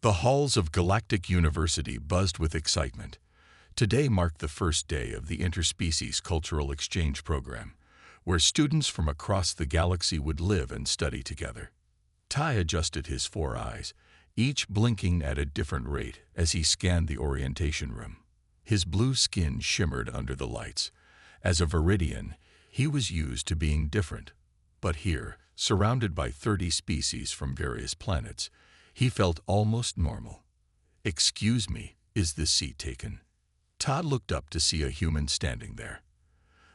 The halls of Galactic University buzzed with excitement. Today marked the first day of the Interspecies Cultural Exchange Program, where students from across the galaxy would live and study together. Ty adjusted his 4 eyes, each blinking at a different rate as he scanned the orientation room. His blue skin shimmered under the lights. As a Viridian, he was used to being different. But here, surrounded by 30 species from various planets, he felt almost normal. "Excuse me, is this seat taken?" Todd looked up to see a human standing there.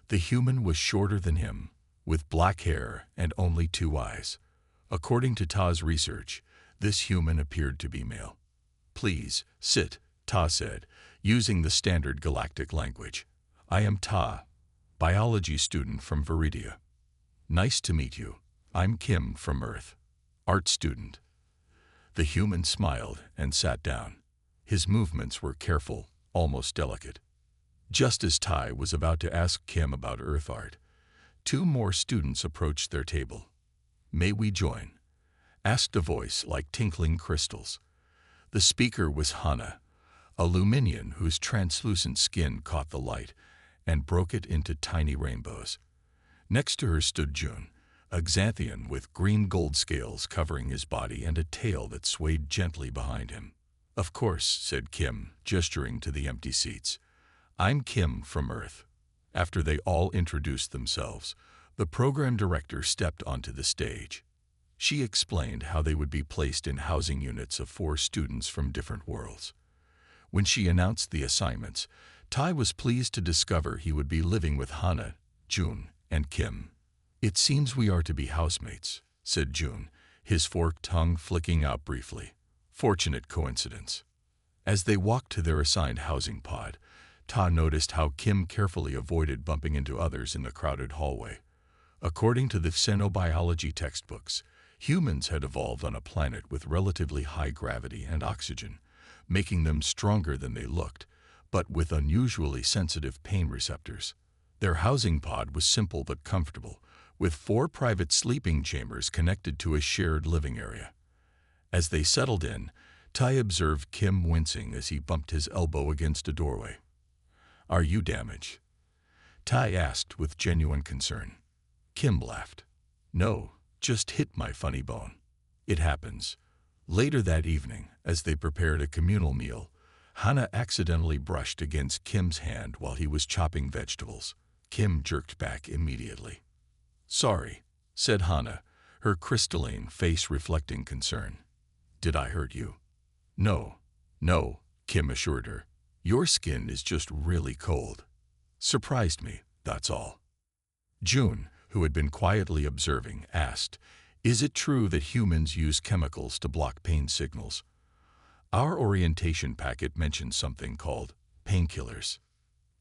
The human was shorter than him, with black hair and only 2 eyes. According to Ta's research, this human appeared to be male. "Please, sit," Ta said, using the standard galactic language. "I am Ta, biology student from Viridia." "Nice to meet you. I'm Kim from Earth, art student." The human smiled and sat down. His movements were careful, almost delicate. Just as Ty was about to ask Kim about Earth art, 2 more students approached their table. "May we join?" asked a voice like tinkling crystals. The speaker was Hana, a Luminian whose translucent skin caught the light and broke it into tiny rainbows. Next to her stood June, a Xanthian with green-gold scales covering his body and a tail that swayed gently behind him. "Of course," said Kim, gesturing to the empty seats. "I'm Kim from Earth." After they all introduced themselves, the program director stepped onto the stage. She explained how they would be placed in housing units of 4 students from different worlds. When she announced the assignments, Ty was pleased to discover he would be living with Hana, June, and Kim. "It seems we are to be housemates," said June, his forked tongue flicking out briefly. Fortunate coincidence. As they walked to their assigned housing pod, Ta noticed how Kim carefully avoided bumping into others in the crowded hallway. According to the xenobiology textbooks, humans had evolved on a planet with relatively high gravity and oxygen, making them stronger than they looked, but with unusually sensitive pain receptors. Their housing pod was simple but comfortable, with 4 private sleeping chambers connected to a shared living area. As they settled in, Ty observed Kim wincing as he bumped his elbow against a doorway. "Are you damaged?" Ty asked with genuine concern. Kim laughed. "No, just hit my funny bone. It happens." Later that evening, as they prepared a communal meal, Hana accidentally brushed against Kim's hand while he was chopping vegetables. Kim jerked back immediately. "Sorry," said Hana, her crystalline face reflecting concern. "Did I hurt you?" No, Kim assured her. "Your skin is just really cold. Surprised me, that's all." June, who had been quietly observing, asked, "Is it true that humans use chemicals to block pain signals?" "Our orientation packet mentioned something called painkillers."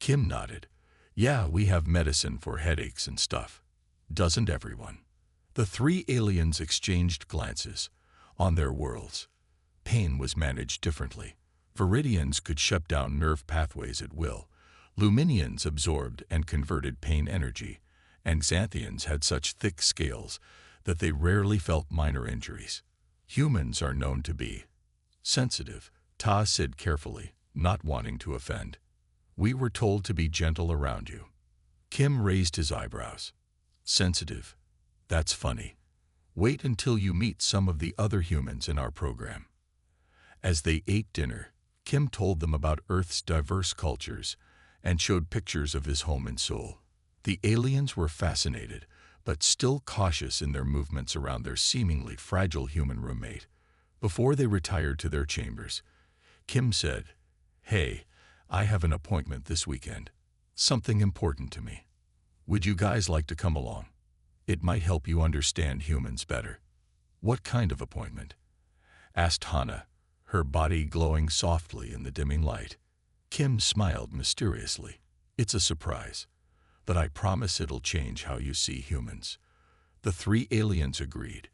Kim nodded. "Yeah, we have medicine for headaches and stuff. Doesn't everyone?" The 3 aliens exchanged glances. On their worlds, pain was managed differently. Viridians could shut down nerve pathways at will. Luminians absorbed and converted pain energy, and Xanthians had such thick scales that they rarely felt minor injuries. Humans are known to be sensitive, Ta said carefully, not wanting to offend. "We were told to be gentle around you." Kim raised his eyebrows. "Sensitive? That's funny. Wait until you meet some of the other humans in our program." As they ate dinner, Kim told them about Earth's diverse cultures and showed pictures of his home in Seoul. The aliens were fascinated, but still cautious in their movements around their seemingly fragile human roommate. Before they retired to their chambers, Kim said, "Hey, I have an appointment this weekend. Something important to me. Would you guys like to come along? It might help you understand humans better." "What kind of appointment?" asked Hana, her body glowing softly in the dimming light. Kim smiled mysteriously. "It's a surprise, but I promise it'll change how you see humans." The 3 aliens agreed,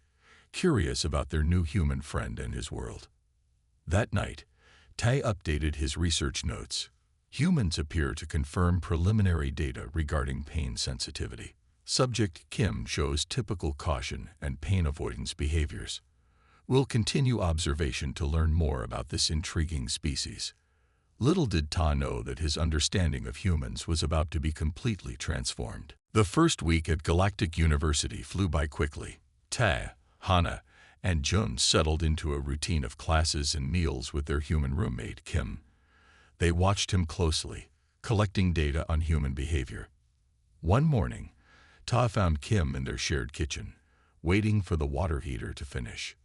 curious about their new human friend and his world. That night, Tai updated his research notes. Humans appear to confirm preliminary data regarding pain sensitivity. Subject Kim shows typical caution and pain avoidance behaviors. We'll continue observation to learn more about this intriguing species. Little did Ta know that his understanding of humans was about to be completely transformed. The first week at Galactic University flew by quickly. Ta, Hana, and Jun settled into a routine of classes and meals with their human roommate, Kim. They watched him closely, collecting data on human behavior. One morning, Ta found Kim in their shared kitchen, waiting for the water heater to finish.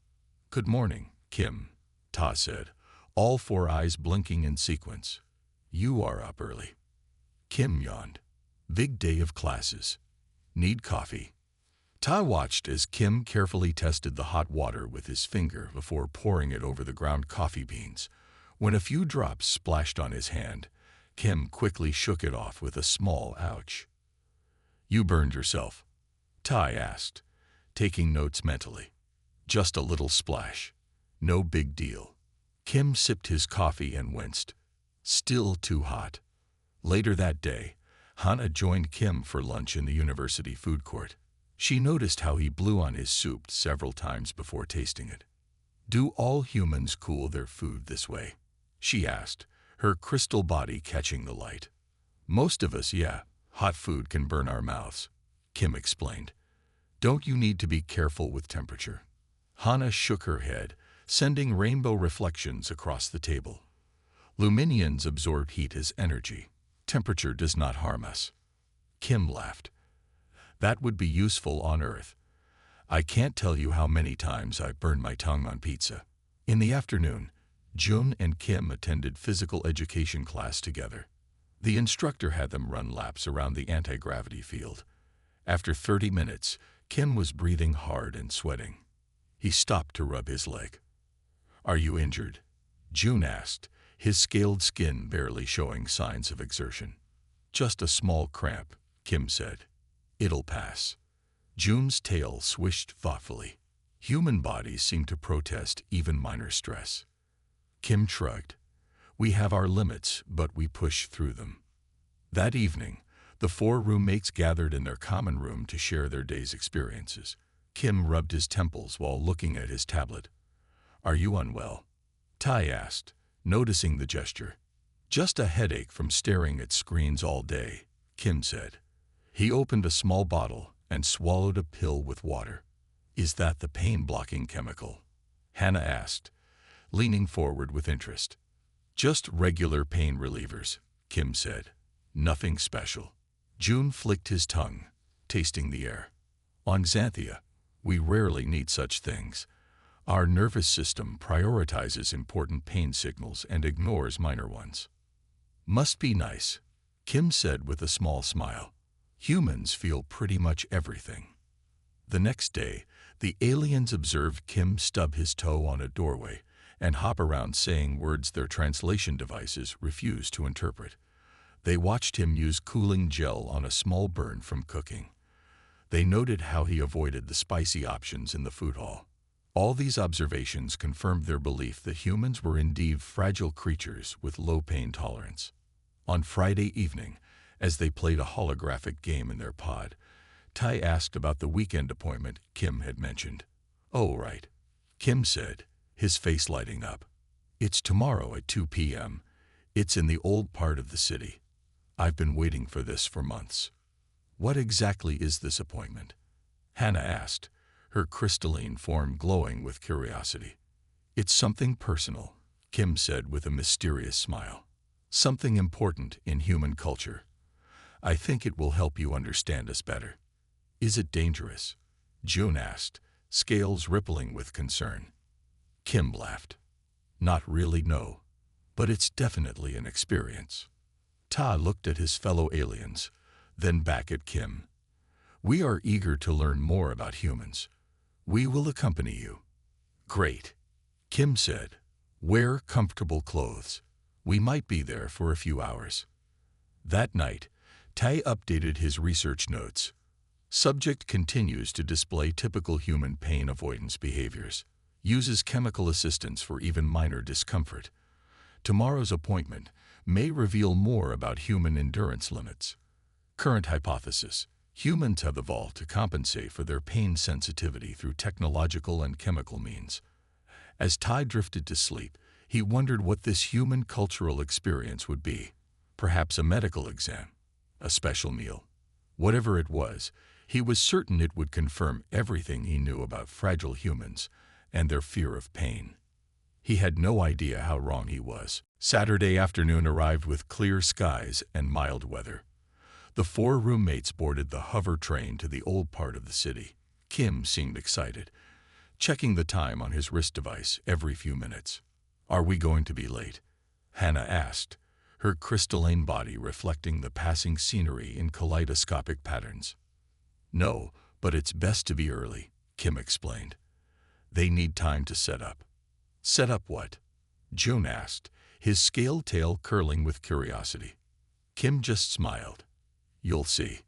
"Good morning, Kim," Ta said, all four eyes blinking in sequence. "You are up early." Kim yawned. "Big day of classes. Need coffee?" Ta watched as Kim carefully tested the hot water with his finger before pouring it over the ground coffee beans. When a few drops splashed on his hand, Kim quickly shook it off with a small ouch. "You burned yourself?" Ta asked, taking notes mentally. "Just a little splash. No big deal." Kim sipped his coffee and winced. Still too hot. Later that day, Hana joined Kim for lunch in the university food court. She noticed how he blew on his soup several times before tasting it. "Do all humans cool their food this way?" she asked, her crystal body catching the light. "Most of us, yeah. Hot food can burn our mouths," Kim explained. "Don't you need to be careful with temperature?" Hana shook her head, sending rainbow reflections across the table. "Luminians absorb heat as energy. Temperature does not harm us." Kim laughed. "That would be useful on Earth. I can't tell you how many times I burned my tongue on pizza." In the afternoon, Jun and Kim attended physical education class together. The instructor had them run laps around the anti-gravity field. After 30 minutes, Kim was breathing hard and sweating. He stopped to rub his leg. "Are you injured?" Jun asked, his scaled skin barely showing signs of exertion. "Just a small cramp," Kim said. "It'll pass." Jun's tail swished thoughtfully. Human bodies seem to protest even minor stress. Kim shrugged. "We have our limits, but we push through them." That evening, the four roommates gathered in their common room to share their day's experiences. Kim rubbed his temples while looking at his tablet. "Are you unwell?" Tai asked, noticing the gesture. "Just a headache from staring at screens all day," Kim said. He opened a small bottle and swallowed a pill with water. "Is that the pain-blocking chemical?" Hannah asked, leaning forward with interest. "Just regular pain relievers," Kim said. "Nothing special." Jun flicked his tongue, tasting the air. "On Xanthia, we rarely need such things. Our nervous system prioritizes important pain signals and ignores minor ones." "Must be nice," Kim said with a small smile. "Humans feel pretty much everything." The next day, the aliens observed Kim stub his toe on a doorway and hop around saying words their translation devices refused to interpret. They watched him use cooling gel on a small burn from cooking. They noted how he avoided the spicy options in the food hall. All these observations confirmed their belief that humans were indeed fragile creatures with low pain tolerance. On Friday evening, as they played a holographic game in their pod, Tai asked about the weekend appointment Kim had mentioned. "Oh, right," Kim said, his face lighting up. "It's tomorrow at 2 p.m. It's in the old part of the city. I've been waiting for this for months." "What exactly is this appointment?" Hannah asked, her crystalline form glowing with curiosity. "It's something personal," Kim said with a mysterious smile. "Something important in human culture. I think it will help you understand us better." "Is it dangerous?" Jun asked, scales rippling with concern. Kim laughed. "Not really, no. But it's definitely an experience." Ta looked at his fellow aliens, then back at Kim. "We are eager to learn more about humans. We will accompany you." "Great," Kim said. "Wear comfortable clothes. We might be there for a few hours." That night, Tai updated his research notes. Subject continues to display typical human pain avoidance behaviors. Uses chemical assistance for even minor discomfort. Tomorrow's appointment may reveal more about human endurance limits. Current hypothesis: humans have evolved to compensate for their pain sensitivity through technological and chemical means. As Tai drifted to sleep, he wondered what this human cultural experience would be. Perhaps a medical exam, a special meal. Whatever it was, he was certain it would confirm everything he knew about fragile humans and their fear of pain. He had no idea how wrong he was. Saturday afternoon arrived with clear skies and mild weather. The 4 roommates boarded the hover train to the old part of the city. Kim seemed excited, checking the time on his wrist device every few minutes. "Are we going to be late?" Hannah asked, her crystalline body reflecting the passing scenery in kaleidoscopic patterns. "No, but it's best to be early," Kim explained. "They need time to set up." "Set up what?" June asked, his scaled tail curling with curiosity. Kim just smiled. "You'll see."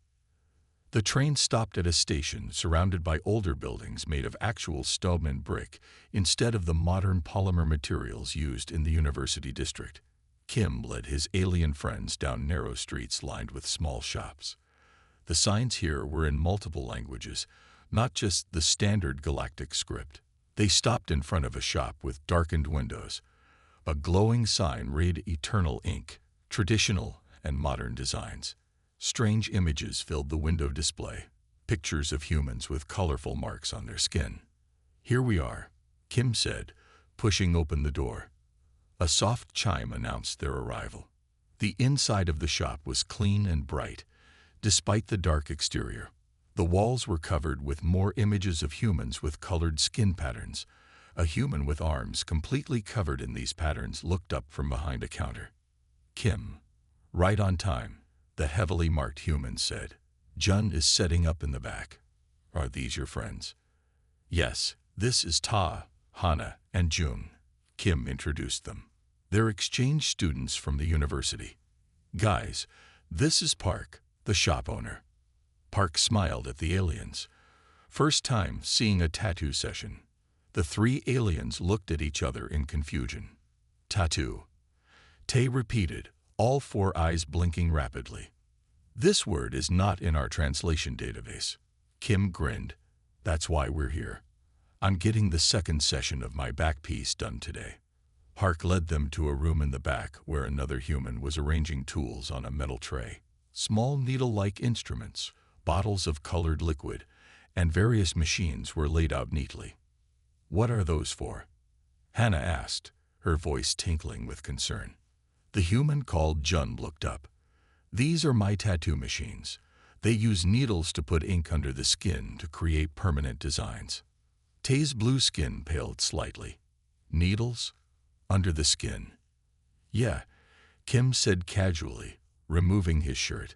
The train stopped at a station surrounded by older buildings made of actual stone and brick instead of the modern polymer materials used in the university district. Kim led his alien friends down narrow streets lined with small shops. The signs here were in multiple languages, not just the standard galactic script. They stopped in front of a shop with darkened windows. A glowing sign read Eternal Ink, traditional and modern designs. Strange images filled the window display, pictures of humans with colorful marks on their skin. "Here we are," Kim said, pushing open the door. A soft chime announced their arrival. The inside of the shop was clean and bright, despite the dark exterior. The walls were covered with more images of humans with colored skin patterns. A human with arms completely covered in these patterns looked up from behind a counter. "Kim, right on time," the heavily marked human said. "Jun is setting up in the back. Are these your friends?" "Yes, this is Ta, Hana, and June," Kim introduced them. "They're exchange students from the university. Guys, this is Park, the shop owner." Park smiled at the aliens. First time seeing a tattoo session. The 3 aliens looked at each other in confusion. "Tattoo," Tay repeated, all 4 eyes blinking rapidly. "This word is not in our translation database." Kim grinned. "That's why we're here. I'm getting the 2nd session of my back piece done today." Park led them to a room in the back where another human was arranging tools on a metal tray. Small needle-like instruments, bottles of colored liquid, and various machines were laid out neatly. "What are those for?" Hannah asked, her voice tinkling with concern. The human called Jun looked up. "These are my tattoo machines. They use needles to put ink under the skin to create permanent designs." Tay's blue skin paled slightly. "Needles? Under the skin?" "Yeah," Kim said casually, removing his shirt.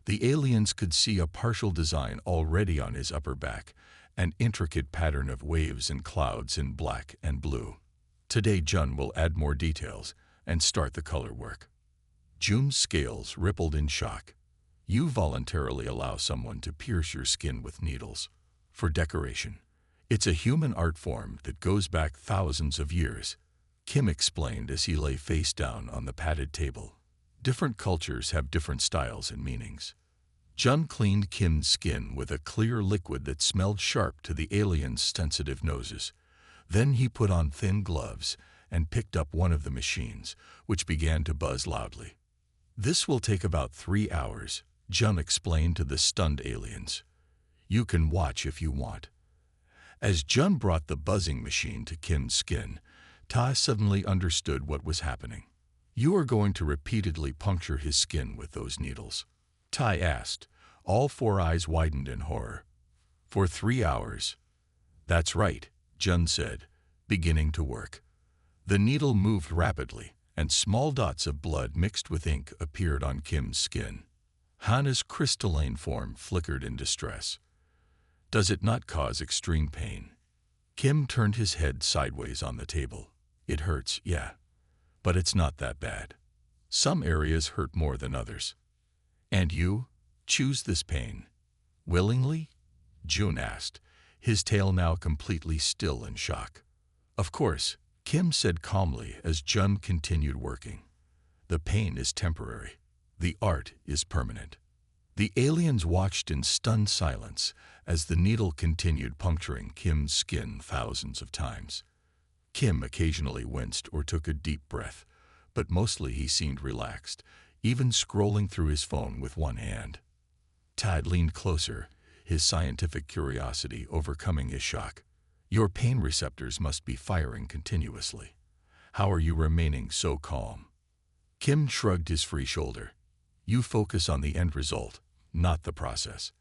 The aliens could see a partial design already on his upper back, an intricate pattern of waves and clouds in black and blue. Today Jun will add more details and start the color work. June's scales rippled in shock. "You voluntarily allow someone to pierce your skin with needles. For decoration. It's a human art form that goes back thousands of years," Kim explained as he lay face down on the padded table. "Different cultures have different styles and meanings." Jun cleaned Kim's skin with a clear liquid that smelled sharp to the aliens' sensitive noses. Then he put on thin gloves and picked up one of the machines, which began to buzz loudly. "This will take about 3 hours, Jun explained to the stunned aliens. "You can watch if you want." As Jun brought the buzzing machine to Kim's skin, Ta suddenly understood what was happening. "You are going to repeatedly puncture his skin with those needles?" Tai asked. All 4 eyes widened in horror. "For 3 hours." "That's right," Jun said, beginning to work. The needle moved rapidly, and small dots of blood mixed with ink appeared on Kim's skin. Hannah's crystalline form flickered in distress. "Does it not cause extreme pain?" Kim turned his head sideways on the table. "It hurts, yeah. But it's not that bad. Some areas hurt more than others." "And you choose this pain willingly?" June asked, his tail now completely still in shock. "Of course," Kim said calmly as Jun continued working. "The pain is temporary. The art is permanent." The aliens watched in stunned silence as the needle continued puncturing Kim's skin thousands of times. Kim occasionally winced or took a deep breath, but mostly he seemed relaxed, even scrolling through his phone with one hand. Todd leaned closer, his scientific curiosity overcoming his shock. Your pain receptors must be firing continuously. How are you remaining so calm? Kim shrugged his free shoulder. You focus on the end result, not the process.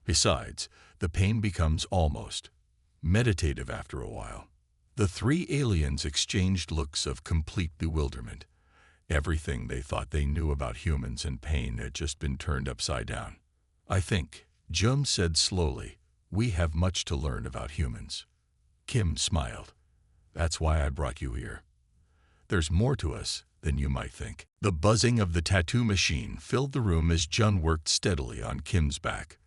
Besides, the pain becomes almost meditative after a while. The three aliens exchanged looks of complete bewilderment. Everything they thought they knew about humans and pain had just been turned upside down. I think, Jum said slowly, we have much to learn about humans. Kim smiled. That's why I brought you here. There's more to us than you might think. The buzzing of the tattoo machine filled the room as Jun worked steadily on Kim's back.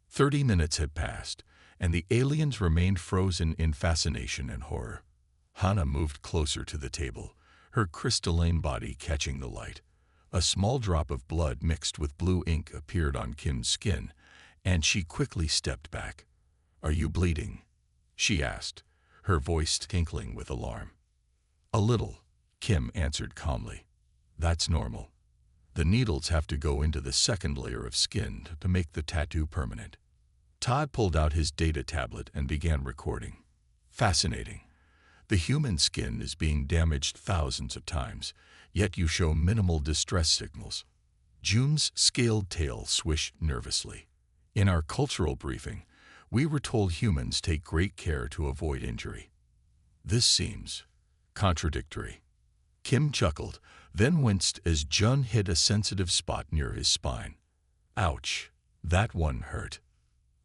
30 minutes had passed, and the aliens remained frozen in fascination and horror. Hannah moved closer to the table, her crystalline body catching the light. A small drop of blood mixed with blue ink appeared on Kim's skin, and she quickly stepped back. Are you bleeding? She asked, her voice tinkling with alarm. A little, Kim answered calmly. That's normal. The needles have to go into the second layer of skin to make the tattoo permanent. Todd pulled out his data tablet and began recording. Fascinating. The human skin is being damaged thousands of times, yet you show minimal distress signals. June's scaled tail swished nervously. In our cultural briefing, we were told humans take great care to avoid injury. This seems contradictory. Kim chuckled, then winced as Jun hit a sensitive spot near his spine. Ouch, that one hurt.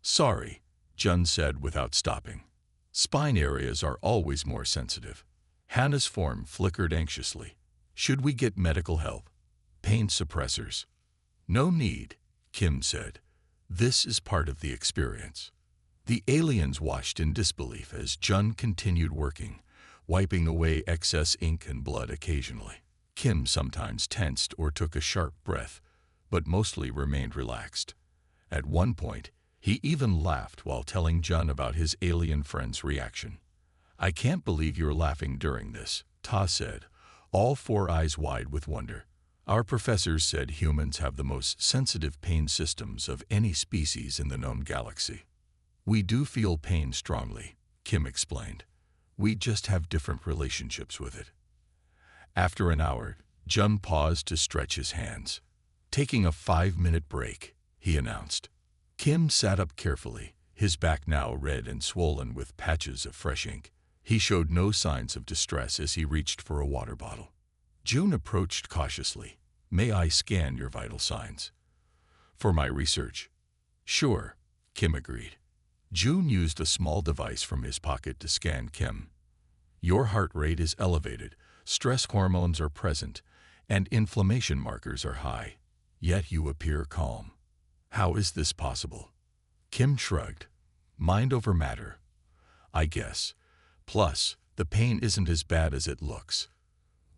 Sorry, Jun said without stopping. Spine areas are always more sensitive. Hannah's form flickered anxiously. Should we get medical help? Pain suppressors? No need, Kim said. This is part of the experience. The aliens watched in disbelief as Jun continued working, wiping away excess ink and blood occasionally. Kim sometimes tensed or took a sharp breath, but mostly remained relaxed. At one point, he even laughed while telling Jun about his alien friend's reaction. I can't believe you're laughing during this, Ta said, all four eyes wide with wonder. Our professors said humans have the most sensitive pain systems of any species in the known galaxy. We do feel pain strongly, Kim explained. We just have different relationships with it. After an hour, Jun paused to stretch his hands. Taking a 5-minute break, he announced. Kim sat up carefully, his back now red and swollen with patches of fresh ink. He showed no signs of distress as he reached for a water bottle. June approached cautiously. May I scan your vital signs? For my research? Sure, Kim agreed. June used a small device from his pocket to scan Kim. Your heart rate is elevated, stress hormones are present, and inflammation markers are high, yet you appear calm. How is this possible? Kim shrugged. Mind over matter, I guess. Plus, the pain isn't as bad as it looks.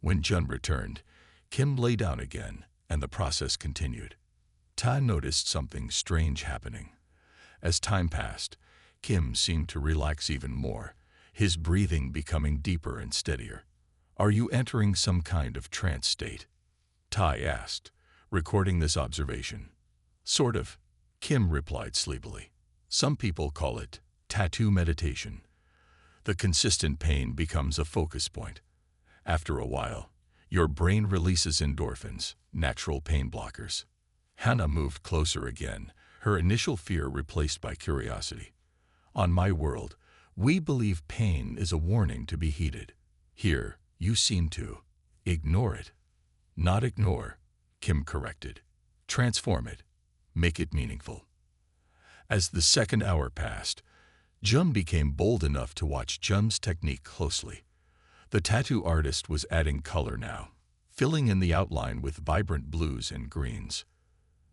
When Jun returned, Kim lay down again, and the process continued. Ta noticed something strange happening. As time passed, Kim seemed to relax even more, his breathing becoming deeper and steadier. Are you entering some kind of trance state? Ta asked, recording this observation. Sort of, Kim replied sleepily. Some people call it tattoo meditation. The consistent pain becomes a focus point. After a while, your brain releases endorphins, natural pain blockers. Hannah moved closer again, her initial fear replaced by curiosity. On my world, we believe pain is a warning to be heeded. Here, you seem to ignore it. Not ignore, Kim corrected. Transform it. Make it meaningful. As the second hour passed, Jun became bold enough to watch Jun's technique closely. The tattoo artist was adding color now, filling in the outline with vibrant blues and greens.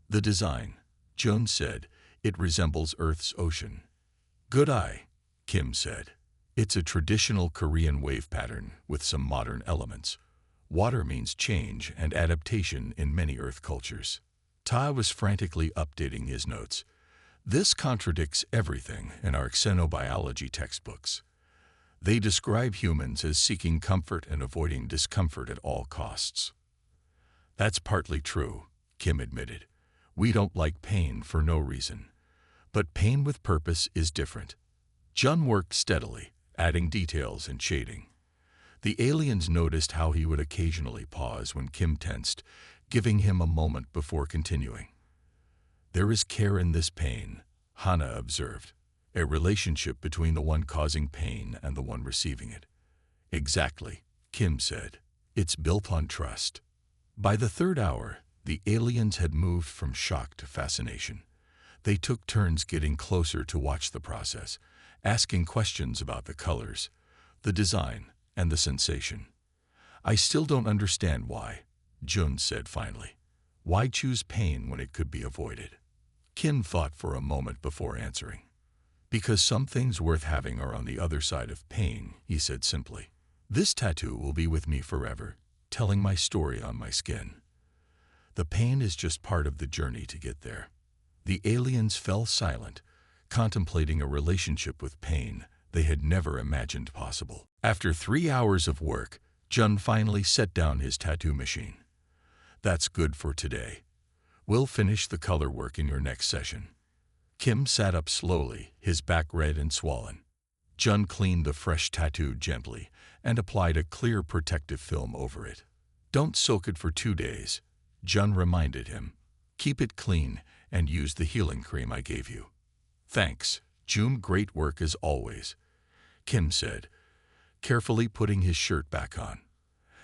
The design, Jun said, it resembles Earth's ocean. Good eye, Kim said. It's a traditional Korean wave pattern with some modern elements. Water means change and adaptation in many Earth cultures. Ta was frantically updating his notes. This contradicts everything in our xenobiology textbooks. They describe humans as seeking comfort and avoiding discomfort at all costs. That's partly true, Kim admitted. We don't like pain for no reason. But pain with purpose is different. Jun worked steadily, adding details and shading. The aliens noticed how he would occasionally pause when Kim tensed, giving him a moment before continuing. There is care in this pain, Hana observed, a relationship between the one causing pain and the one receiving it. Exactly, Kim said. It's built on trust. By the third hour, the aliens had moved from shock to fascination. They took turns getting closer to watch the process, asking questions about the colors, the design, and the sensation. I still don't understand why, Jun said finally. Why choose pain when it could be avoided? Kim thought for a moment before answering. Because some things worth having are on the other side of pain, he said simply. This tattoo will be with me forever, telling my story on my skin. The pain is just part of the journey to get there. The aliens fell silent, contemplating a relationship with pain they had never imagined possible. After 3 hours of work, Jun finally set down his tattoo machine. That's good for today. We'll finish the color work in your next session. Kim sat up slowly, his back red and swollen. Jun cleaned the fresh tattoo gently and applied a clear protective film over it. Don't soak it for 2 days, Jun reminded him. Keep it clean and use the healing cream I gave you. Thanks, Jun. Great work as always, Kim said, carefully putting his shirt back on.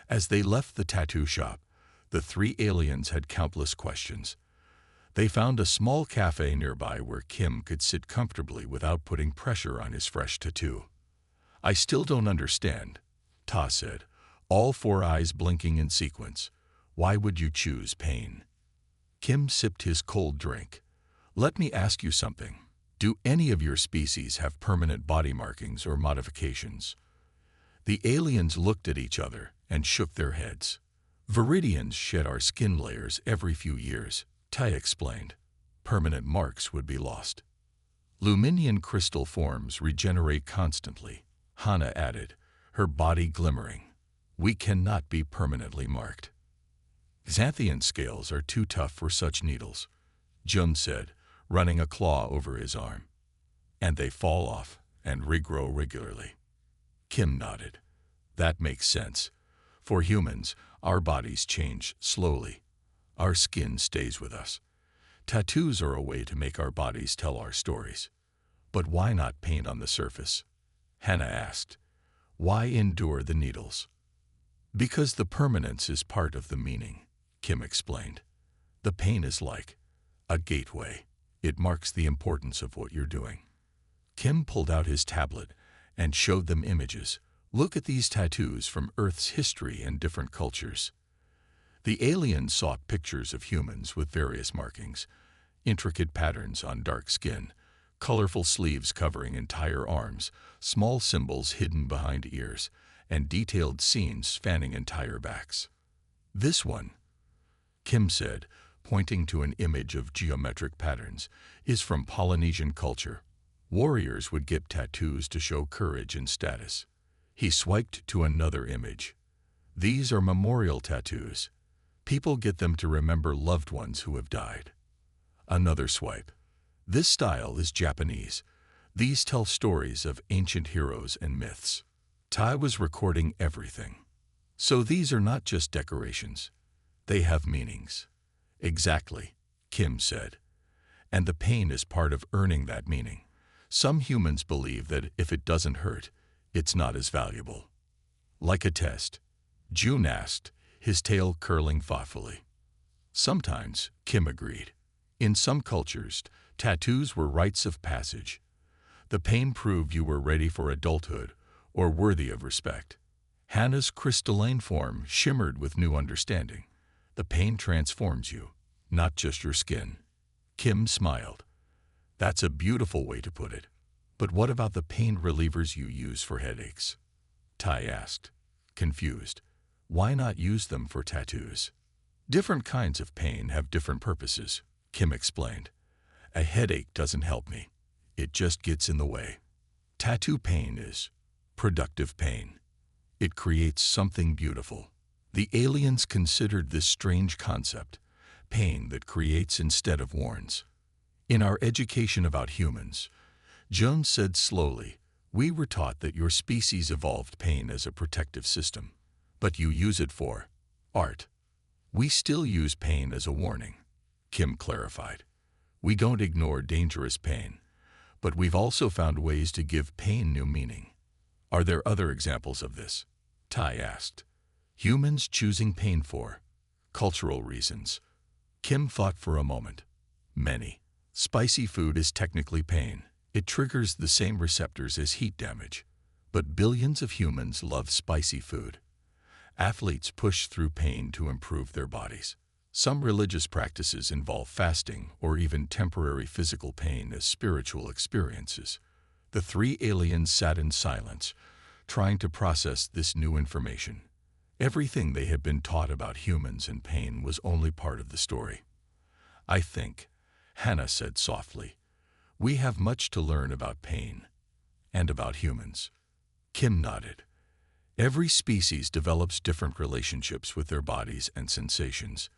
As they left the tattoo shop, the 3 aliens had countless questions. They found a small cafe nearby where Kim could sit comfortably without putting pressure on his fresh tattoo. I still don't understand, Ta said, all 4 eyes blinking in sequence. Why would you choose pain? Kim sipped his cold drink. Let me ask you something. Do any of your species have permanent body markings or modifications? The aliens looked at each other and shook their heads. Viridians shed our skin layers every few years, Tai explained. Permanent marks would be lost. Luminian crystal forms regenerate constantly, Hana added, her body glimmering. We cannot be permanently marked. Xanthian scales are too tough for such needles, Jun said, running a claw over his arm. And they fall off and regrow regularly. Kim nodded. That makes sense. For humans, our bodies change slowly. Our skin stays with us. Tattoos are a way to make our bodies tell our stories. But why not paint on the surface? Hannah asked. Why endure the needles? Because the permanence is part of the meaning, Kim explained. The pain is like a gateway. It marks the importance of what you're doing. Kim pulled out his tablet and showed them images. Look at these tattoos from Earth's history and different cultures. The aliens sought pictures of humans with various markings, intricate patterns on dark skin, colorful sleeves covering entire arms, small symbols hidden behind ears, and detailed scenes spanning entire backs. This one, Kim said, pointing to an image of geometric patterns, is from Polynesian culture. Warriors would get tattoos to show courage and status. He swiped to another image. These are memorial tattoos. People get them to remember loved ones who have died. Another swipe. This style is Japanese. These tell stories of ancient heroes and myths. Tai was recording everything. So these are not just decorations. They have meanings. Exactly, Kim said. And the pain is part of earning that meaning. Some humans believe that if it doesn't hurt, it's not as valuable. Like a test, June asked, his tail curling thoughtfully. Sometimes, Kim agreed. In some cultures, tattoos were rites of passage. The pain proved you were ready for adulthood or worthy of respect. Hannah's crystalline form shimmered with new understanding. The pain transforms you, not just your skin. Kim smiled. That's a beautiful way to put it. But what about the pain relievers you use for headaches? Tai asked, confused. Why not use them for tattoos? Different kinds of pain have different purposes, Kim explained. A headache doesn't help me. It just gets in the way. Tattoo pain is productive pain. It creates something beautiful. The aliens considered this strange concept, pain that creates instead of warns. In our education about humans, Jones said slowly, we were taught that your species evolved pain as a protective system, but you use it for art. We still use pain as a warning, Kim clarified. We don't ignore dangerous pain, but we've also found ways to give pain new meaning. Are there other examples of this? Tai asked. Humans choosing pain for cultural reasons. Kim thought for a moment. Many. Spicy food is technically pain. It triggers the same receptors as heat damage. But billions of humans love spicy food. Athletes push through pain to improve their bodies. Some religious practices involve fasting or even temporary physical pain as spiritual experiences. The three aliens sat in silence, trying to process this new information. Everything they had been taught about humans and pain was only part of the story. I think, Hannah said softly, we have much to learn about pain and about humans. Kim nodded. Every species develops different relationships with their bodies and sensations.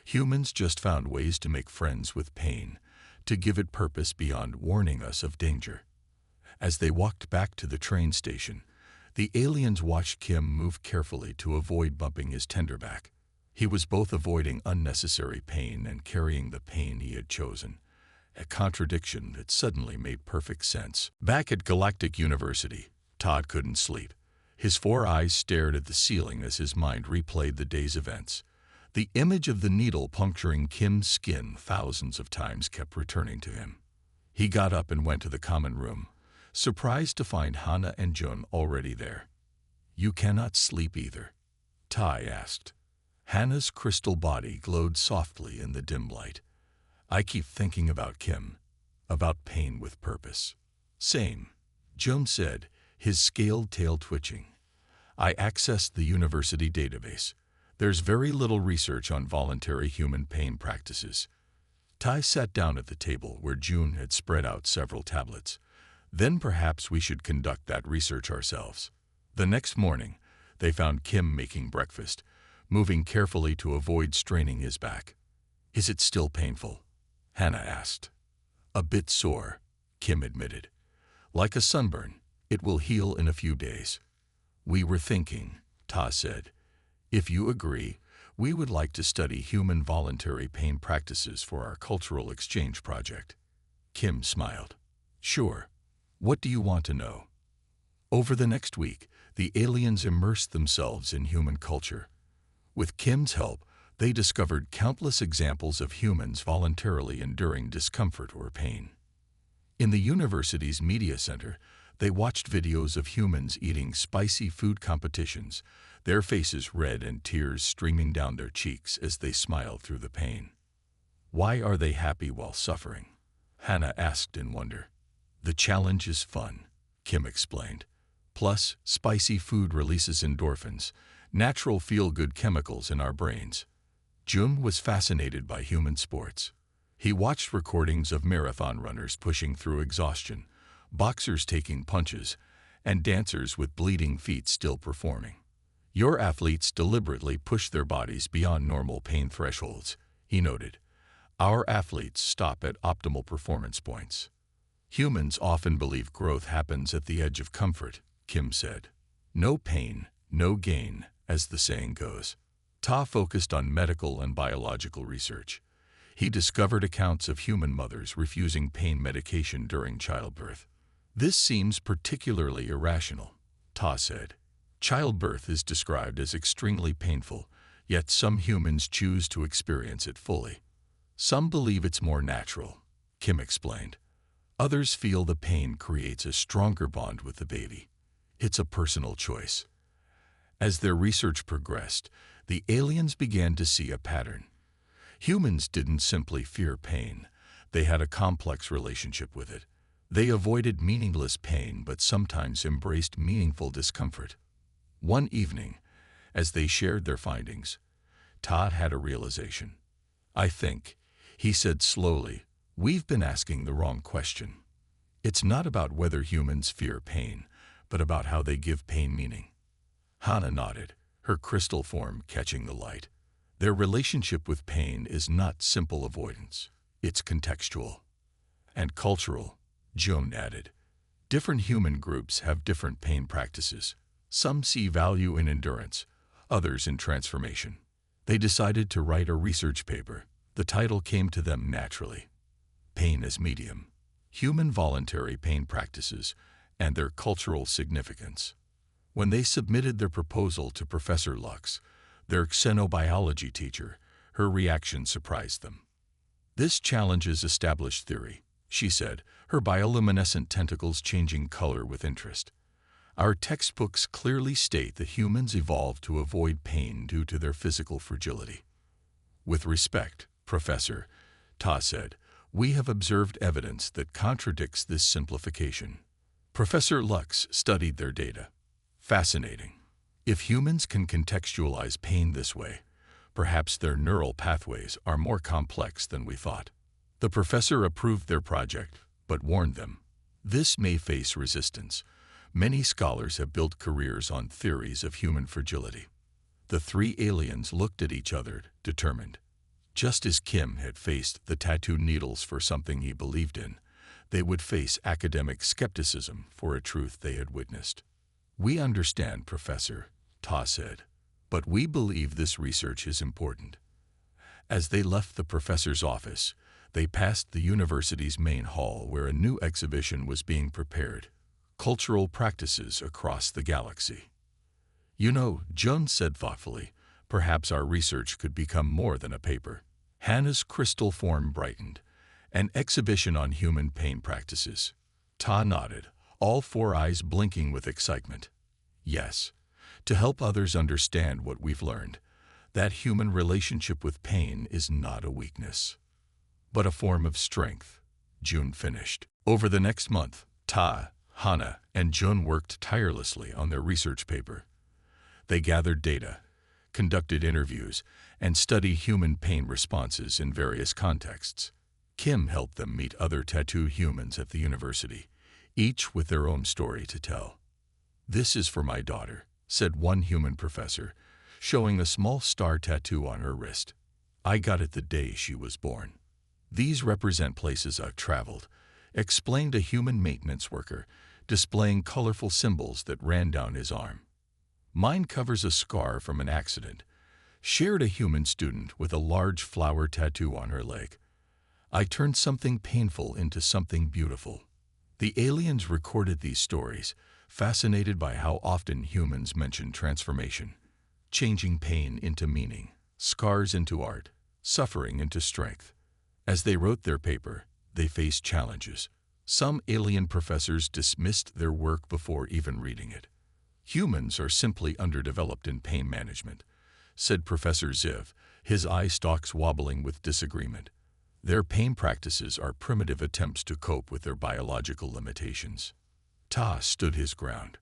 Humans just found ways to make friends with pain, to give it purpose beyond warning us of danger. As they walked back to the train station, the aliens watched Kim move carefully to avoid bumping his tender back. He was both avoiding unnecessary pain and carrying the pain he had chosen, a contradiction that suddenly made perfect sense. Back at Galactic University, Todd couldn't sleep. His 4 eyes stared at the ceiling as his mind replayed the day's events. The image of the needle puncturing Kim's skin thousands of times kept returning to him. He got up and went to the common room, surprised to find Hannah and Jun already there. You cannot sleep either? Tai asked. Hannah's crystal body glowed softly in the dim light. I keep thinking about Kim, about pain with purpose. Same, Jun said, his scaled tail twitching. I accessed the university database. There's very little research on voluntary human pain practices. Tai sat down at the table where Jun had spread out several tablets. Then perhaps we should conduct that research ourselves. The next morning, they found Kim making breakfast, moving carefully to avoid straining his back. Is it still painful? Hannah asked. A bit sore, Kim admitted. Like a sunburn, it will heal in a few days. We were thinking, Ta said, if you agree, we would like to study human voluntary pain practices for our cultural exchange project. Kim smiled. Sure. What do you want to know? Over the next week, the aliens immersed themselves in human culture. With Kim's help, they discovered countless examples of humans voluntarily enduring discomfort or pain. In the university's media center, they watched videos of humans eating spicy food competitions, their faces red and tears streaming down their cheeks as they smiled through the pain. Why are they happy while suffering? Hannah asked in wonder. The challenge is fun, Kim explained. Plus, spicy food releases endorphins, natural feel-good chemicals in our brains. Jun was fascinated by human sports. He watched recordings of marathon runners pushing through exhaustion, boxers taking punches, and dancers with bleeding feet still performing. Your athletes deliberately push their bodies beyond normal pain thresholds, he noted. Our athletes stop at optimal performance points. Humans often believe growth happens at the edge of comfort, Kim said. No pain, no gain, as the saying goes. Ta focused on medical and biological research. He discovered accounts of human mothers refusing pain medication during childbirth. This seems particularly irrational, Ta said. Childbirth is described as extremely painful, yet some humans choose to experience it fully. Some believe it's more natural, Kim explained. Others feel the pain creates a stronger bond with the baby. It's a personal choice. As their research progressed, the aliens began to see a pattern. Humans didn't simply fear pain. They had a complex relationship with it. They avoided meaningless pain but sometimes embraced meaningful discomfort. One evening, as they shared their findings, Todd had a realization. I think, he said slowly, we've been asking the wrong question. It's not about whether humans fear pain, but about how they give pain meaning. Hannah nodded, her crystal form catching the light. Their relationship with pain is not simple avoidance. It's contextual. And cultural, June added. Different human groups have different pain practices. Some see value in endurance, others in transformation. They decided to write a research paper. The title came to them naturally. Pain as Medium. Human Voluntary Pain Practices and Their Cultural Significance. When they submitted their proposal to Professor Lux, their xenobiology teacher, her reaction surprised them. "This challenges established theory," she said, her bioluminescent tentacles changing color with interest. "Our textbooks clearly state that humans evolved to avoid pain due to their physical fragility." "With respect, Professor," Ta said, "we have observed evidence that contradicts this simplification." Professor Lux studied their data. "Fascinating. If humans can contextualize pain this way, perhaps their neural pathways are more complex than we thought." The professor approved their project, but warned them, "This may face resistance. Many scholars have built careers on theories of human fragility." The three aliens looked at each other, determined. Just as Kim had faced the tattooed needles for something he believed in, they would face academic skepticism for a truth they had witnessed. "We understand, Professor," Ta said, "but we believe this research is important." As they left the professor's office, they passed the university's main hall where a new exhibition was being prepared, Cultural Practices Across the Galaxy. "You know," Joan said thoughtfully, "perhaps our research could become more than a paper." Hannah's crystal form brightened. "An exhibition on human pain practices." Ta nodded, all four eyes blinking with excitement. "Yes, to help others understand what we've learned, that human relationship with pain is not a weakness, but a form of strength," June finished. Over the next month, Ta, Hannah, and June worked tirelessly on their research paper. They gathered data, conducted interviews, and studied human pain responses in various contexts. Kim helped them meet other tattoo humans at the university, each with their own story to tell. "This is for my daughter," said one human professor, showing a small star tattoo on her wrist. "I got it the day she was born." "These represent places I've traveled," explained a human maintenance worker, displaying colorful symbols that ran down his arm. "Mine covers a scar from an accident," shared a human student with a large flower tattoo on her leg. "I turned something painful into something beautiful." The aliens recorded these stories, fascinated by how often humans mention transformation, changing pain into meaning, scars into art, suffering into strength. As they wrote their paper, they faced challenges. Some alien professors dismissed their work before even reading it. "Humans are simply underdeveloped in pain management," said Professor Ziv, his eye stalks wobbling with disagreement. "Their pain practices are primitive attempts to cope with their biological limitations." Ta stood his ground.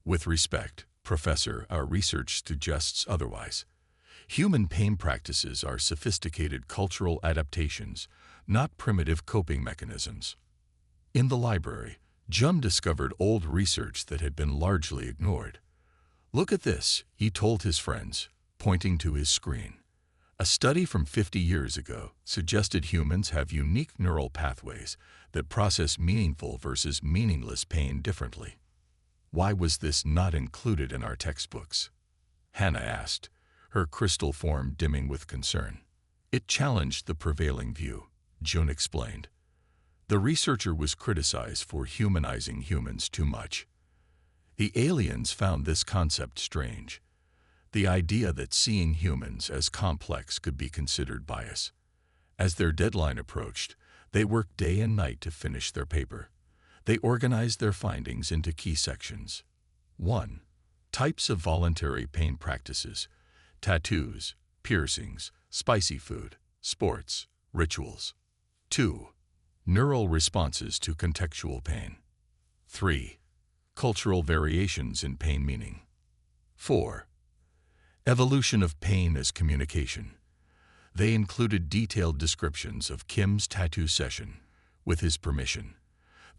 "With respect, Professor, our research suggests otherwise. Human pain practices are sophisticated cultural adaptations, not primitive coping mechanisms." In the library, Jum discovered old research that had been largely ignored. "Look at this," he told his friends, pointing to his screen. A study from 50 years ago suggested humans have unique neural pathways that process meaningful versus meaningless pain differently. "Why was this not included in our textbooks?" Hannah asked, her crystal form dimming with concern. "It challenged the prevailing view," June explained. "The researcher was criticized for humanizing humans too much. The aliens found this concept strange. The idea that seeing humans as complex could be considered bias. As their deadline approached, they worked day and night to finish their paper. They organized their findings into key sections. 1. Types of voluntary pain practices: tattoos, piercings, spicy food, sports, rituals. 2. Neural responses to contextual pain. 3. Cultural variations in pain meaning. 4. Evolution of pain as communication. They included detailed descriptions of Kim's tattoo session, with his permission,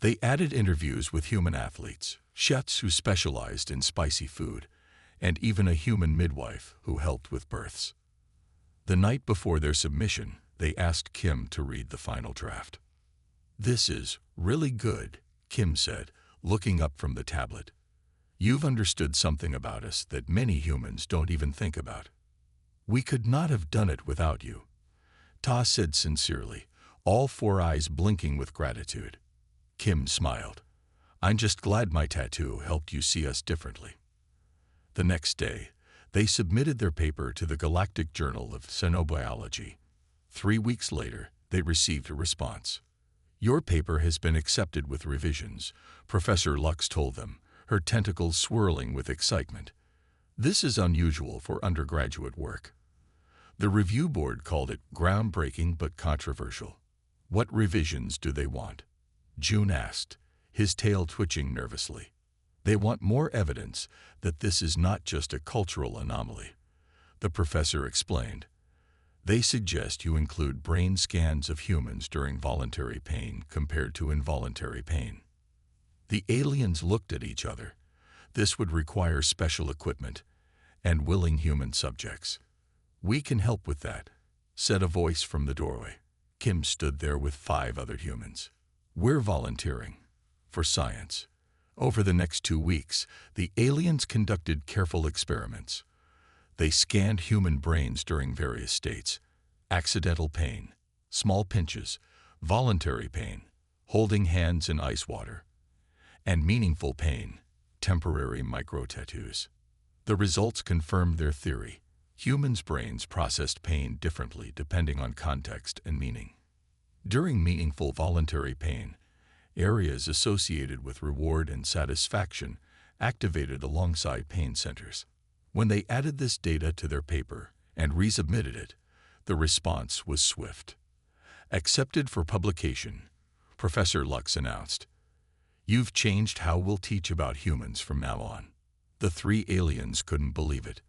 They added interviews with human athletes, chefs who specialized in spicy food, and even a human midwife who helped with births. The night before their submission, they asked Kim to read the final draft. "This is really good," Kim said, looking up from the tablet. "You've understood something about us that many humans don't even think about." "We could not have done it without you," Ta said sincerely, all four eyes blinking with gratitude. Kim smiled. "I'm just glad my tattoo helped you see us differently." The next day, they submitted their paper to the Galactic Journal of Xenobiology. 3 weeks later, they received a response. "Your paper has been accepted with revisions," Professor Lux told them, her tentacles swirling with excitement. "This is unusual for undergraduate work." The review board called it groundbreaking but controversial. "What revisions do they want?" June asked, his tail twitching nervously. "They want more evidence that this is not just a cultural anomaly," the professor explained. "They suggest you include brain scans of humans during voluntary pain compared to involuntary pain." The aliens looked at each other. This would require special equipment and willing human subjects. "We can help with that," said a voice from the doorway. Kim stood there with 5 other humans. "We're volunteering for science." Over the next 2 weeks, the aliens conducted careful experiments. They scanned human brains during various states: accidental pain, small pinches, voluntary pain, holding hands in ice water, and meaningful pain, temporary micro-tattoos. The results confirmed their theory. Humans' brains processed pain differently depending on context and meaning. During meaningful voluntary pain, areas associated with reward and satisfaction activated alongside pain centers. When they added this data to their paper and resubmitted it, the response was swift. "Accepted for publication," Professor Lux announced. "You've changed how we'll teach about humans from now on." The 3 aliens couldn't believe it.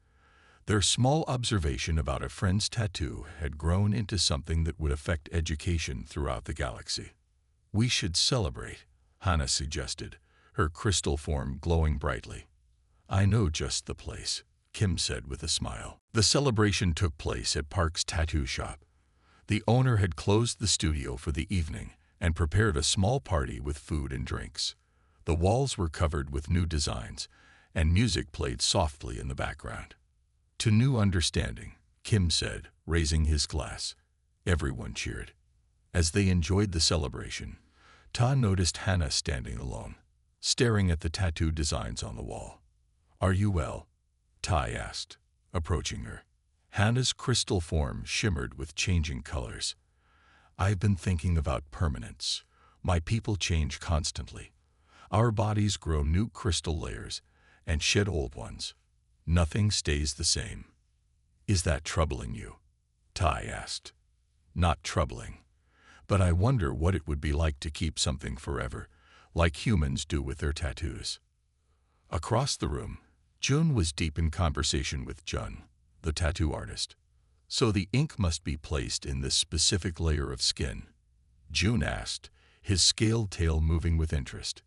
Their small observation about a friend's tattoo had grown into something that would affect education throughout the galaxy. "We should celebrate," Hannah suggested, her crystal form glowing brightly. "I know just the place," Kim said with a smile. The celebration took place at Park's tattoo shop. The owner had closed the studio for the evening and prepared a small party with food and drinks. The walls were covered with new designs, and music played softly in the background. "To new understanding," Kim said, raising his glass. Everyone cheered. As they enjoyed the celebration, Ta noticed Hannah standing alone, staring at the tattoo designs on the wall. "Are you well?" Ta asked, approaching her. Hannah's crystal form shimmered with changing colors. "I've been thinking about permanence. My people change constantly. Our bodies grow new crystal layers and shed old ones. Nothing stays the same." "Is that troubling you?" Ta asked. "Not troubling. But I wonder what it would be like to keep something forever, like humans do with their tattoos." Across the room, Jun was deep in conversation with Jun, the tattoo artist. "So the ink must be placed in this specific layer of skin?" Jun asked, his scaled tail moving with interest.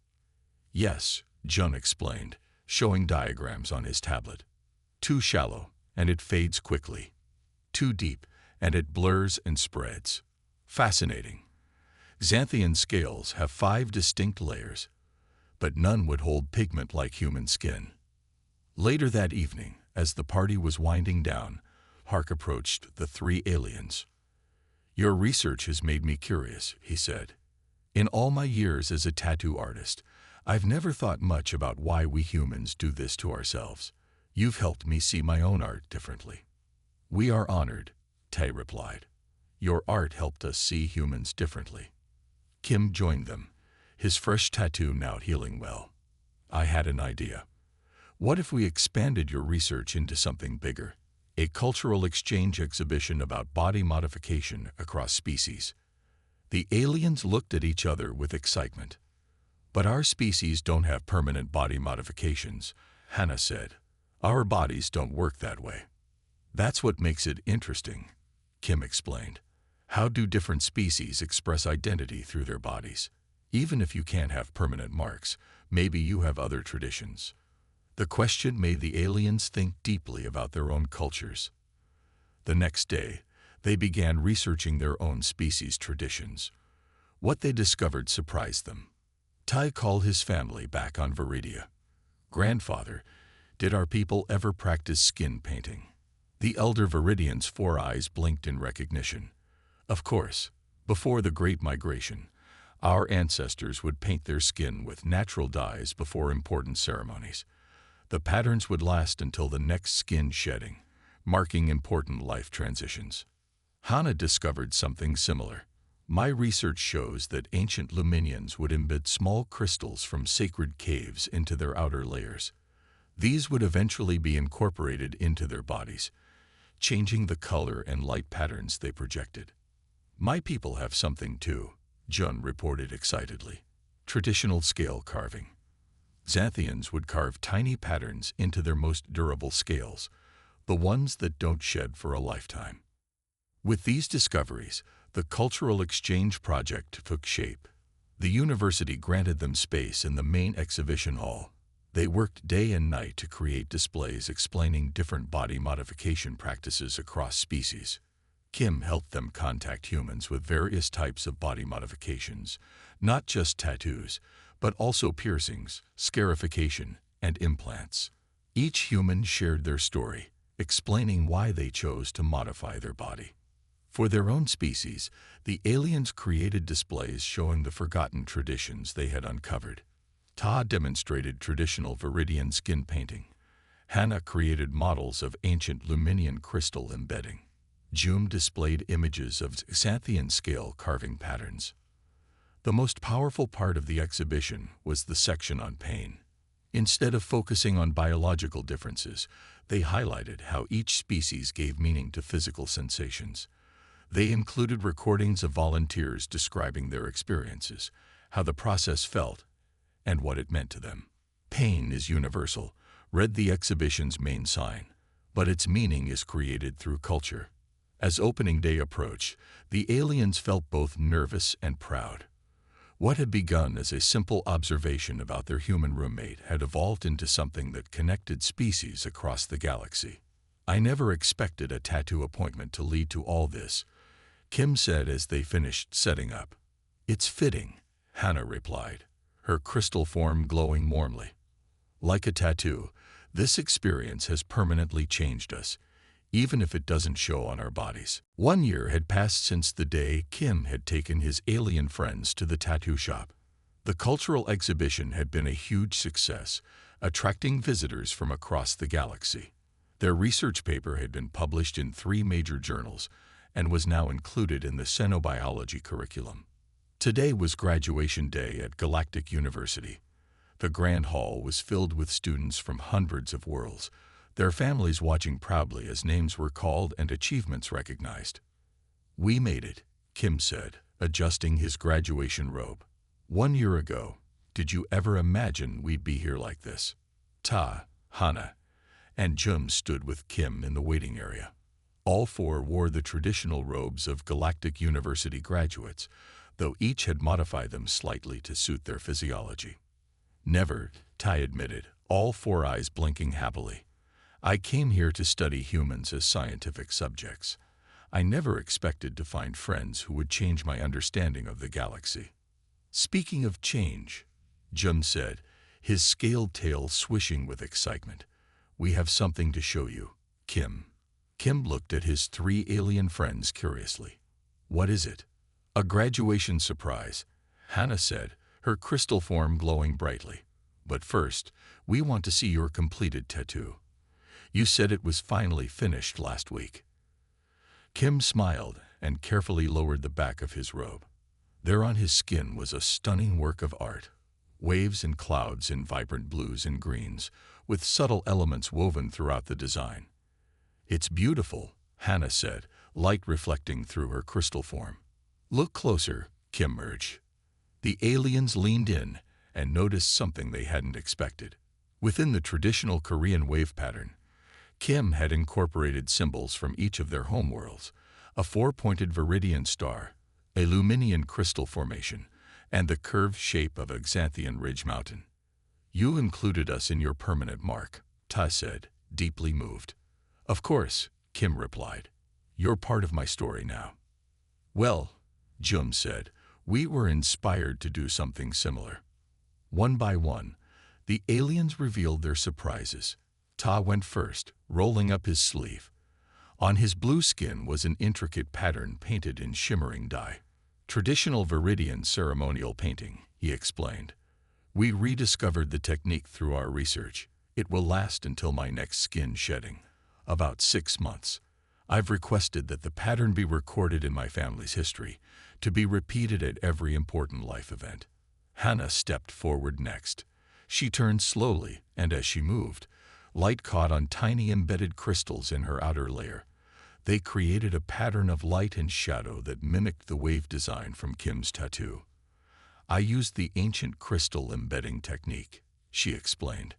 "Yes," Jun explained, showing diagrams on his tablet. "Too shallow, and it fades quickly. Too deep, and it blurs and spreads. Fascinating. Xanthian scales have 5 distinct layers, but none would hold pigment like human skin." Later that evening, as the party was winding down, Hark approached the 3 aliens. "Your research has made me curious," he said. "In all my years as a tattoo artist, I've never thought much about why we humans do this to ourselves. You've helped me see my own art differently." "We are honored," Tay replied. "Your art helped us see humans differently." Kim joined them, his fresh tattoo now healing well. "I had an idea. What if we expanded your research into something bigger? A cultural exchange exhibition about body modification across species." The aliens looked at each other with excitement. "But our species don't have permanent body modifications," Hannah said. "Our bodies don't work that way." "That's what makes it interesting," Kim explained. "How do different species express identity through their bodies? Even if you can't have permanent marks, maybe you have other traditions. The question made the aliens think deeply about their own cultures. The next day, they began researching their own species' traditions. What they discovered surprised them. Tai called his family back on Viridia. "Grandfather, did our people ever practice skin painting?" The elder Viridian's 4 eyes blinked in recognition. Of course, before the Great Migration, our ancestors would paint their skin with natural dyes before important ceremonies. The patterns would last until the next skin shedding, marking important life transitions. Hannah discovered something similar. My research shows that ancient Luminians would embed small crystals from sacred caves into their outer layers. These would eventually be incorporated into their bodies, changing the color and light patterns they projected. My people have something too, Jun reported excitedly. Traditional scale carving. Xanthians would carve tiny patterns into their most durable scales, the ones that don't shed for a lifetime. With these discoveries, the Cultural Exchange Project took shape. The university granted them space in the main exhibition hall. They worked day and night to create displays explaining different body modification practices across species. Kim helped them contact humans with various types of body modifications, not just tattoos, but also piercings, scarification, and implants. Each human shared their story, explaining why they chose to modify their body. For their own species, the aliens created displays showing the forgotten traditions they had uncovered. Ta demonstrated traditional Viridian skin painting. Hannah created models of ancient Luminian crystal embedding. Jum displayed images of Xanthian scale carving patterns. The most powerful part of the exhibition was the section on pain. Instead of focusing on biological differences, they highlighted how each species gave meaning to physical sensations. They included recordings of volunteers describing their experiences, how the process felt, and what it meant to them. Pain is universal, read the exhibition's main sign, but its meaning is created through culture. As opening day approached, the aliens felt both nervous and proud. What had begun as a simple observation about their human roommate had evolved into something that connected species across the galaxy. "I never expected a tattoo appointment to lead to all this," Kim said as they finished setting up. "It's fitting," Hannah replied, her crystal form glowing warmly. "Like a tattoo, this experience has permanently changed us, even if it doesn't show on our bodies." 1 year had passed since the day Kim had taken his alien friends to the tattoo shop. The cultural exhibition had been a huge success, attracting visitors from across the galaxy. Their research paper had been published in 3 major journals and was now included in the xenobiology curriculum. Today was graduation day at Galactic University. The Grand Hall was filled with students from hundreds of worlds, their families watching proudly as names were called and achievements recognized. "We made it," Kim said, adjusting his graduation robe. "1 year ago, did you ever imagine we'd be here like this?" Ta, Hannah, and Jum stood with Kim in the waiting area. All 4 wore the traditional robes of Galactic University graduates, though each had modified them slightly to suit their physiology. "Never," Tai admitted, all 4 eyes blinking happily. "I came here to study humans as scientific subjects. I never expected to find friends who would change my understanding of the galaxy." "Speaking of change," Jum said, his scaled tail swishing with excitement, "we have something to show you, Kim." Kim looked at his 3 alien friends curiously. "What is it?" "A graduation surprise," Hannah said, her crystal form glowing brightly. "But first, we want to see your completed tattoo. You said it was finally finished last week." Kim smiled and carefully lowered the back of his robe. There on his skin was a stunning work of art. Waves and clouds in vibrant blues and greens, with subtle elements woven throughout the design. "It's beautiful," Hannah said, light reflecting through her crystal form. "Look closer," Kim urged. The aliens leaned in and noticed something they hadn't expected. Within the traditional Korean wave pattern, Kim had incorporated symbols from each of their homeworlds: a 4-pointed Viridian star, a Luminian crystal formation, and the curved shape of a Xanthian Ridge mountain. You included us in your permanent mark, Ta said, deeply moved. Of course, Kim replied. You're part of my story now. Well, Jum said, we were inspired to do something similar. One by one, the aliens revealed their surprises. Ta went first, rolling up his sleeve. On his blue skin was an intricate pattern painted in shimmering dye. Traditional Viridian ceremonial painting, he explained. We rediscovered the technique through our research. It will last until my next skin shedding, about 6 months. I've requested that the pattern be recorded in my family's history, to be repeated at every important life event. Hannah stepped forward next. She turned slowly, and as she moved, light caught on tiny embedded crystals in her outer layer. They created a pattern of light and shadow that mimicked the wave design from Kim's tattoo. I used the ancient crystal embedding technique, she explained.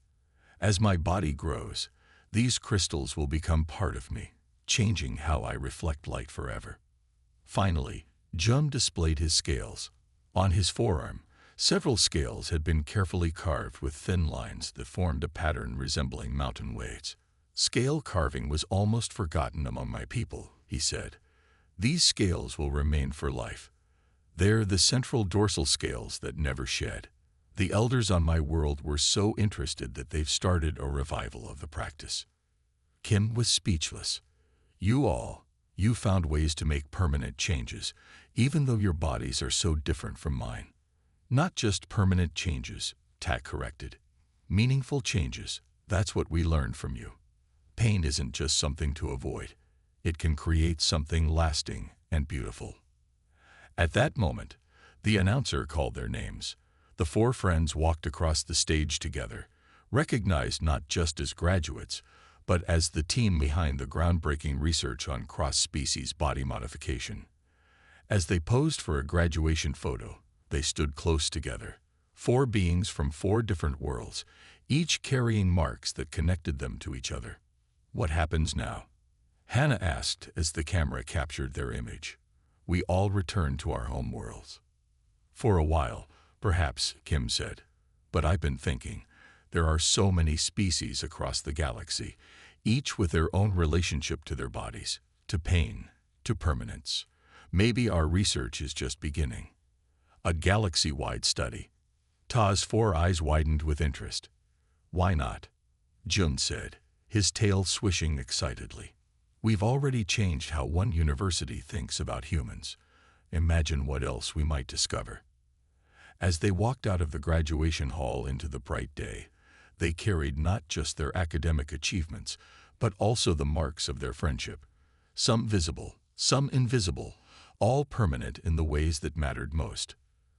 As my body grows, these crystals will become part of me, changing how I reflect light forever. Finally, Jum displayed his scales. On his forearm, several scales had been carefully carved with thin lines that formed a pattern resembling mountain waves. Scale carving was almost forgotten among my people, he said. These scales will remain for life. They're the central dorsal scales that never shed. The elders on my world were so interested that they've started a revival of the practice. Kim was speechless. You found ways to make permanent changes, even though your bodies are so different from mine. Not just permanent changes, Ta corrected. Meaningful changes, that's what we learned from you. Pain isn't just something to avoid. It can create something lasting and beautiful. At that moment, the announcer called their names. The 4 friends walked across the stage together, recognized not just as graduates, but as the team behind the groundbreaking research on cross-species body modification. As they posed for a graduation photo, they stood close together. 4 beings from 4 different worlds, each carrying marks that connected them to each other. What happens now? Hannah asked as the camera captured their image. We all returned to our home worlds. For a while, perhaps, Kim said. But I've been thinking, there are so many species across the galaxy, each with their own relationship to their bodies, to pain, to permanence. Maybe our research is just beginning. A galaxy-wide study. Ta's 4 eyes widened with interest. Why not? Jun said, his tail swishing excitedly. We've already changed how one university thinks about humans. Imagine what else we might discover. As they walked out of the graduation hall into the bright day, they carried not just their academic achievements, but also the marks of their friendship. Some visible, some invisible, all permanent in the ways that mattered most.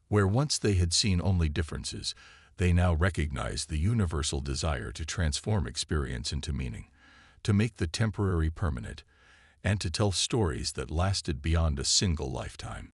Where once they had seen only differences, they now recognized the universal desire to transform experience into meaning, to make the temporary permanent, and to tell stories that lasted beyond a single lifetime.